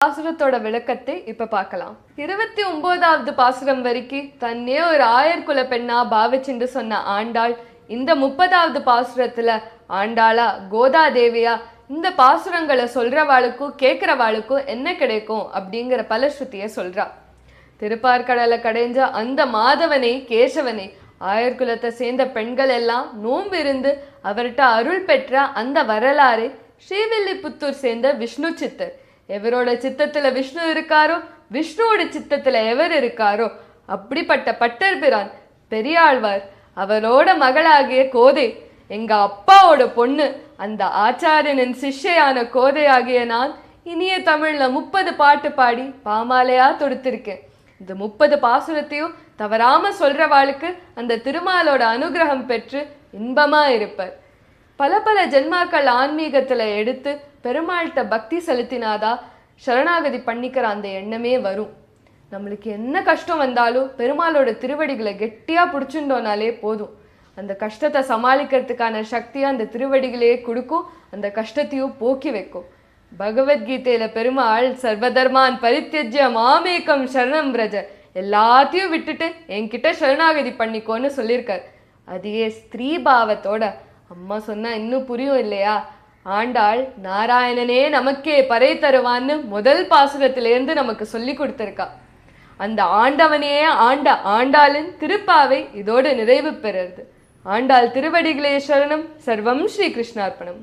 பாசுரத்தோட விளக்கத்தை இப்ப பார்க்கலாம். 29வது பாசுரம் வரைக்கும் தன்னே ஒரு ஆயர்குல பெண்ணா பாவிச்சுண்டு சொன்ன ஆண்டாள் இந்த 30வது பாசுரத்துல ஆண்டாளா கோதாதேவியா இந்த பாசுரங்களை சொல்றவாளுக்கும் கேட்கிறவாளுக்கும் என்ன கிடைக்கும் அப்படிங்கிற பலஸ்ருதிய சொல்றா. திருப்பார்கடலை கடைஞ்ச அந்த மாதவனை கேசவனை ஆயர்குலத்தை சேர்ந்த பெண்கள் எல்லாம் நோன்பு இருந்து அவர்கிட்ட அருள் பெற்ற அந்த வரலாறு ஸ்ரீவில்லிபுத்தூர் சேர்ந்த விஷ்ணு சித்தர் எவரோட சித்தத்துல விஷ்ணு இருக்காரோ விஷ்ணுவோட சித்தத்துல எவர் இருக்காரோ அப்படிப்பட்ட பட்டர் பிரான் பெரியாழ்வார் அவரோட மகளாகிய கோதை எங்க அப்பாவோட பொண்ணு அந்த ஆச்சாரியனின் சிஷ்யான கோதையாகிய நான் இனிய தமிழ்ல 30 பாட்டு பாடி பாமாலையா தொடுத்திருக்கேன். இந்த 30 பாசுரத்தையும் தவறாம சொல்றவாளுக்கு அந்த திருமாலோட அனுகிரகம் பெற்று இன்பமா இருப்பார். பல பல ஜென்மாக்கள் ஆன்மீகத்துல எடுத்து பெருமாள்கிட்ட பக்தி செலுத்தினாதா சரணாகதி பண்ணிக்கிற அந்த எண்ணமே வரும். நம்மளுக்கு என்ன கஷ்டம் வந்தாலும் பெருமாளோட திருவடிகளை கெட்டியா பிடிச்சுட்டோனாலே போதும். அந்த கஷ்டத்தை சமாளிக்கிறதுக்கான சக்தியை அந்த திருவடிகளையே கொடுக்கும், அந்த கஷ்டத்தையும் போக்கி வைக்கும். பகவத்கீதையில பெருமாள் சர்வதர்மான் பரித்யஜ்ய மாமேகம் சரணம் பிரஜ எல்லாத்தையும் விட்டுட்டு என்கிட்ட சரணாகதி பண்ணிக்கோன்னு சொல்லியிருக்கார். அதையே ஸ்திரீ பாவத்தோட அம்மா சொன்னா இன்னும் புரியும் இல்லையா? ஆண்டாள் நாராயணனே நமக்கே பறை தருவான்னு முதல் பாசுரத்திலேருந்து நமக்கு சொல்லி கொடுத்திருக்கா. அந்த ஆண்டவனையே ஆண்டாளின் திருப்பாவை இதோடு நிறைவு பெறுறது. ஆண்டாள் திருவடிகளே சரணம். சர்வம் ஸ்ரீ கிருஷ்ணார்ப்பணம்.